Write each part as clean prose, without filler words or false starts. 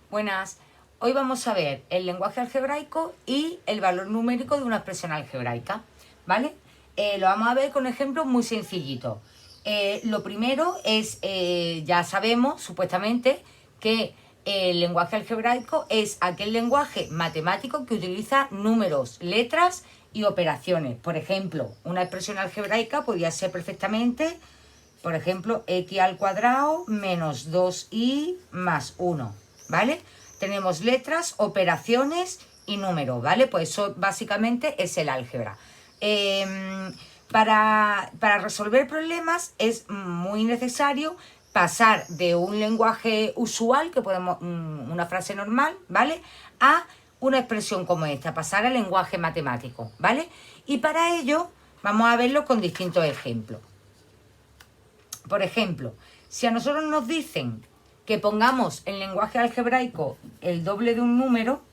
Buenas, hoy vamos a ver el lenguaje algebraico y el valor numérico de una expresión algebraica, ¿vale? Lo vamos a ver con ejemplos muy sencillitos. Lo primero es, ya sabemos supuestamente que el lenguaje algebraico es aquel lenguaje matemático que utiliza números, letras y operaciones. Por ejemplo, una expresión algebraica podría ser perfectamente, por ejemplo, x al cuadrado menos 2y más 1. ¿Vale? Tenemos letras, operaciones y números, ¿vale? Pues eso básicamente es el álgebra. Para resolver problemas es muy necesario pasar de un lenguaje usual, que podemos, una frase normal, ¿vale? A una expresión como esta, pasar al lenguaje matemático, ¿vale? Y para ello vamos a verlo con distintos ejemplos. Por ejemplo, si a nosotros nos dicen que pongamos en lenguaje algebraico el doble de un número,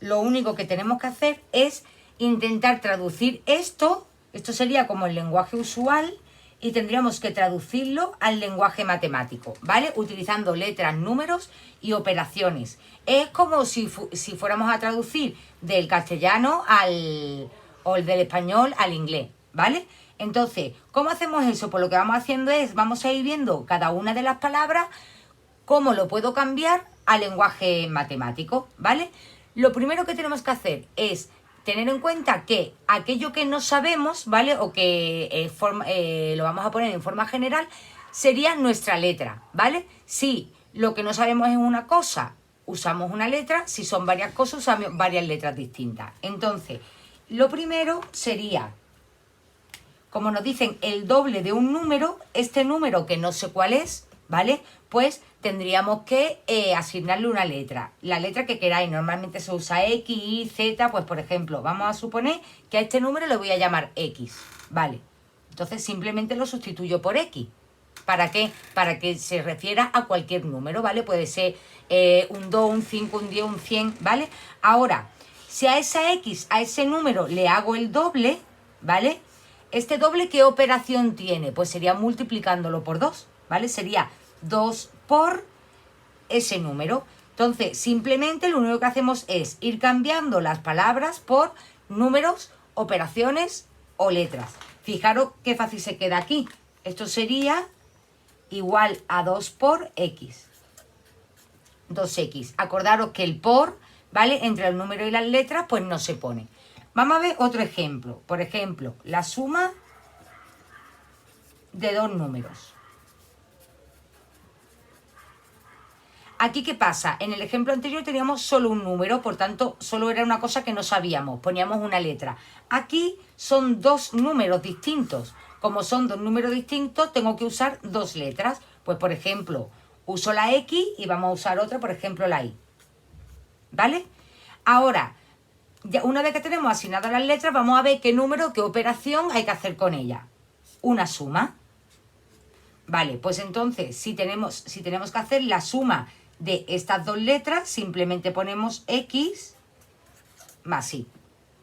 lo único que tenemos que hacer es intentar traducir esto sería como el lenguaje usual, y tendríamos que traducirlo al lenguaje matemático, ¿vale? Utilizando letras, números y operaciones. Es como si fuéramos a traducir del castellano o del español al inglés, ¿vale? Entonces, ¿cómo hacemos eso? Pues lo que vamos haciendo es, vamos a ir viendo cada una de las palabras, cómo lo puedo cambiar al lenguaje matemático, ¿vale? Lo primero que tenemos que hacer es tener en cuenta que aquello que no sabemos, ¿vale? O que lo vamos a poner en forma general, sería nuestra letra, ¿vale? Si lo que no sabemos es una cosa, usamos una letra. Si son varias cosas, usamos varias letras distintas. Entonces, lo primero sería, como nos dicen el doble de un número, este número que no sé cuál es, ¿vale? Pues tendríamos que asignarle una letra. La letra que queráis, normalmente se usa X, Y, Z, pues por ejemplo, vamos a suponer que a este número le voy a llamar X, ¿vale? Entonces simplemente lo sustituyo por X. ¿Para qué? Para que se refiera a cualquier número, ¿vale? Puede ser un 2, un 5, un 10, un 100, ¿vale? Ahora, si a esa X, a ese número le hago el doble, ¿vale? ¿Este doble qué operación tiene? Pues sería multiplicándolo por 2, ¿vale? Sería 2 por ese número. Entonces, simplemente lo único que hacemos es ir cambiando las palabras por números, operaciones o letras. Fijaros qué fácil se queda aquí. Esto sería igual a 2 por X. 2X. Acordaros que el por, ¿vale? Entre el número y las letras, pues no se pone. Vamos a ver otro ejemplo. Por ejemplo, la suma de dos números. Aquí, ¿qué pasa? En el ejemplo anterior teníamos solo un número, por tanto, solo era una cosa que no sabíamos, poníamos una letra. Aquí son dos números distintos. Como son dos números distintos, tengo que usar dos letras. Pues, por ejemplo, uso la X y vamos a usar otra, por ejemplo, la Y. ¿Vale? Ahora, ya una vez que tenemos asignadas las letras, vamos a ver qué número, qué operación hay que hacer con ella. Una suma. Vale, pues entonces, si tenemos que hacer la suma de estas dos letras, simplemente ponemos X más Y,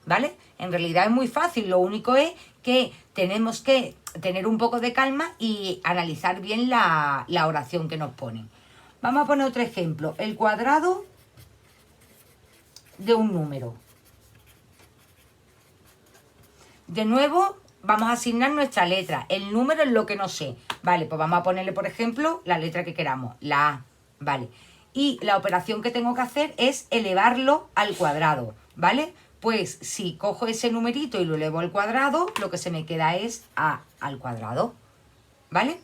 ¿vale? En realidad es muy fácil, lo único es que tenemos que tener un poco de calma y analizar bien la oración que nos ponen. Vamos a poner otro ejemplo, el cuadrado de un número. De nuevo, vamos a asignar nuestra letra. El número es lo que no sé. Vale, pues vamos a ponerle, por ejemplo, la letra que queramos, la A. Vale. Y la operación que tengo que hacer es elevarlo al cuadrado, ¿vale? Pues si cojo ese numerito y lo elevo al cuadrado, lo que se me queda es A al cuadrado, ¿vale?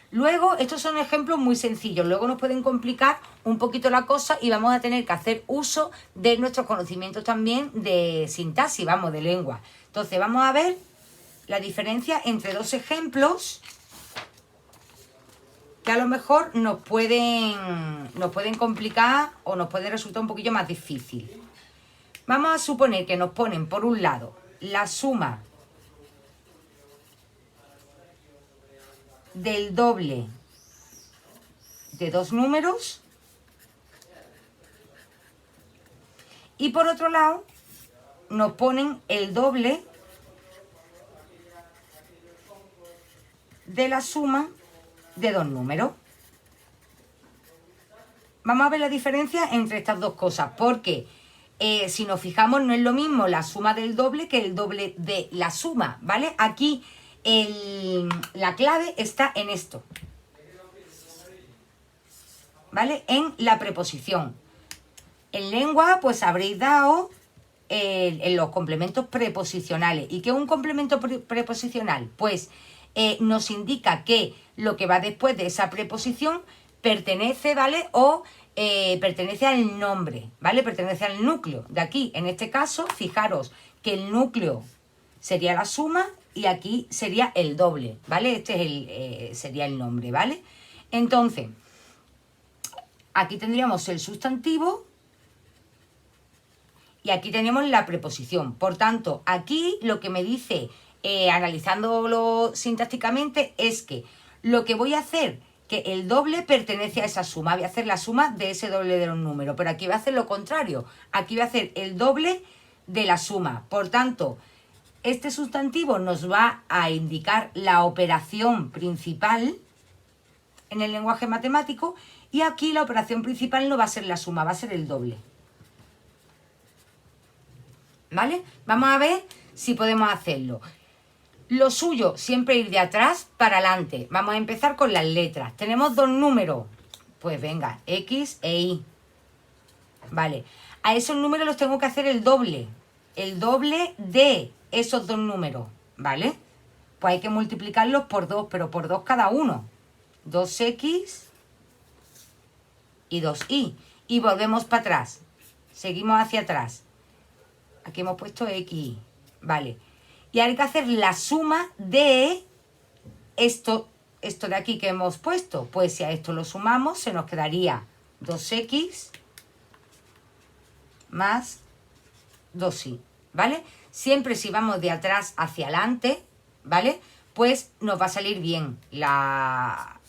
Luego, estos son ejemplos muy sencillos. Luego nos pueden complicar un poquito la cosa y vamos a tener que hacer uso de nuestros conocimientos también de sintaxis, vamos, de lengua. Entonces, vamos a ver la diferencia entre dos ejemplos que a lo mejor nos pueden complicar o nos puede resultar un poquillo más difícil. Vamos a suponer que nos ponen, por un lado, la suma del doble de dos números. Y por otro lado, nos ponen el doble de la suma de dos números. Vamos a ver la diferencia entre estas dos cosas, porque si nos fijamos no es lo mismo la suma del doble que el doble de la suma, ¿vale? Aquí la clave está en esto, ¿vale? En la preposición. En lengua, pues habréis dado en los complementos preposicionales. ¿Y qué es un complemento preposicional? Pues nos indica que lo que va después de esa preposición pertenece, ¿vale? O pertenece al nombre, ¿vale? Pertenece al núcleo. De aquí, en este caso, fijaros que el núcleo sería la suma y aquí sería el doble, ¿vale? Este es sería el nombre, ¿vale? Entonces, aquí tendríamos el sustantivo y aquí tenemos la preposición. Por tanto, aquí lo que me dice, analizándolo sintácticamente, es que lo que voy a hacer, que el doble pertenece a esa suma. Voy a hacer la suma de ese doble de los números, pero aquí voy a hacer lo contrario. Aquí voy a hacer el doble de la suma. Por tanto, este sustantivo nos va a indicar la operación principal en el lenguaje matemático y aquí la operación principal no va a ser la suma, va a ser el doble. ¿Vale? Vamos a ver si podemos hacerlo. Lo suyo, siempre ir de atrás para adelante. Vamos a empezar con las letras. Tenemos dos números. Pues venga, X e Y. Vale. A esos números los tengo que hacer el doble. El doble de esos dos números. ¿Vale? Pues hay que multiplicarlos por 2, pero por 2 cada uno. 2X y 2Y. Y volvemos para atrás. Seguimos hacia atrás. Aquí hemos puesto X. Vale. Y hay que hacer la suma de esto de aquí que hemos puesto. Pues si a esto lo sumamos, se nos quedaría 2X más 2Y, ¿vale? Siempre si vamos de atrás hacia adelante, ¿vale? Pues nos va a salir bien la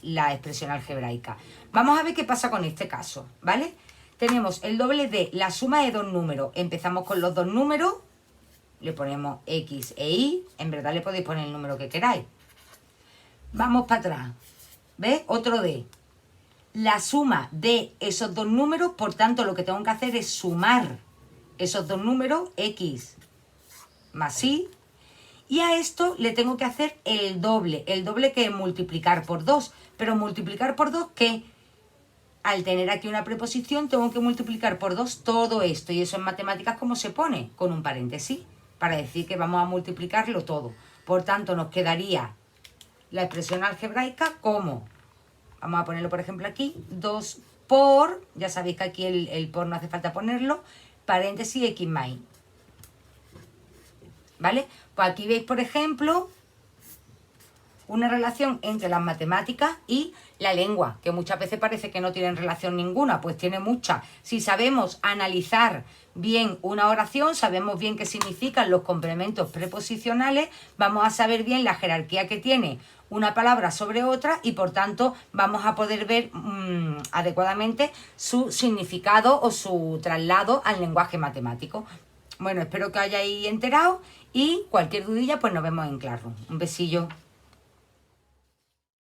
expresión algebraica. Vamos a ver qué pasa con este caso, ¿vale? Tenemos el doble de la suma de dos números. Empezamos con los dos números. Le ponemos X e Y. En verdad le podéis poner el número que queráis. Vamos para atrás. ¿Ves? Otro D. La suma de esos dos números, por tanto, lo que tengo que hacer es sumar esos dos números, X más Y. Y a esto le tengo que hacer el doble. El doble que es multiplicar por 2. Pero multiplicar por 2, ¿qué? Al tener aquí una preposición, tengo que multiplicar por 2 todo esto. Y eso en matemáticas, ¿cómo se pone? Con un paréntesis. Para decir que vamos a multiplicarlo todo. Por tanto, nos quedaría la expresión algebraica como, vamos a ponerlo por ejemplo aquí, 2 por, ya sabéis que aquí el por no hace falta ponerlo, paréntesis X más Y. ¿Vale? Pues aquí veis, por ejemplo, una relación entre las matemáticas y la lengua, que muchas veces parece que no tienen relación ninguna, pues tiene mucha. Si sabemos analizar bien una oración, sabemos bien qué significan los complementos preposicionales, vamos a saber bien la jerarquía que tiene una palabra sobre otra y por tanto vamos a poder ver adecuadamente su significado o su traslado al lenguaje matemático. Bueno, espero que os hayáis enterado y cualquier dudilla pues nos vemos en Classroom. Un besillo.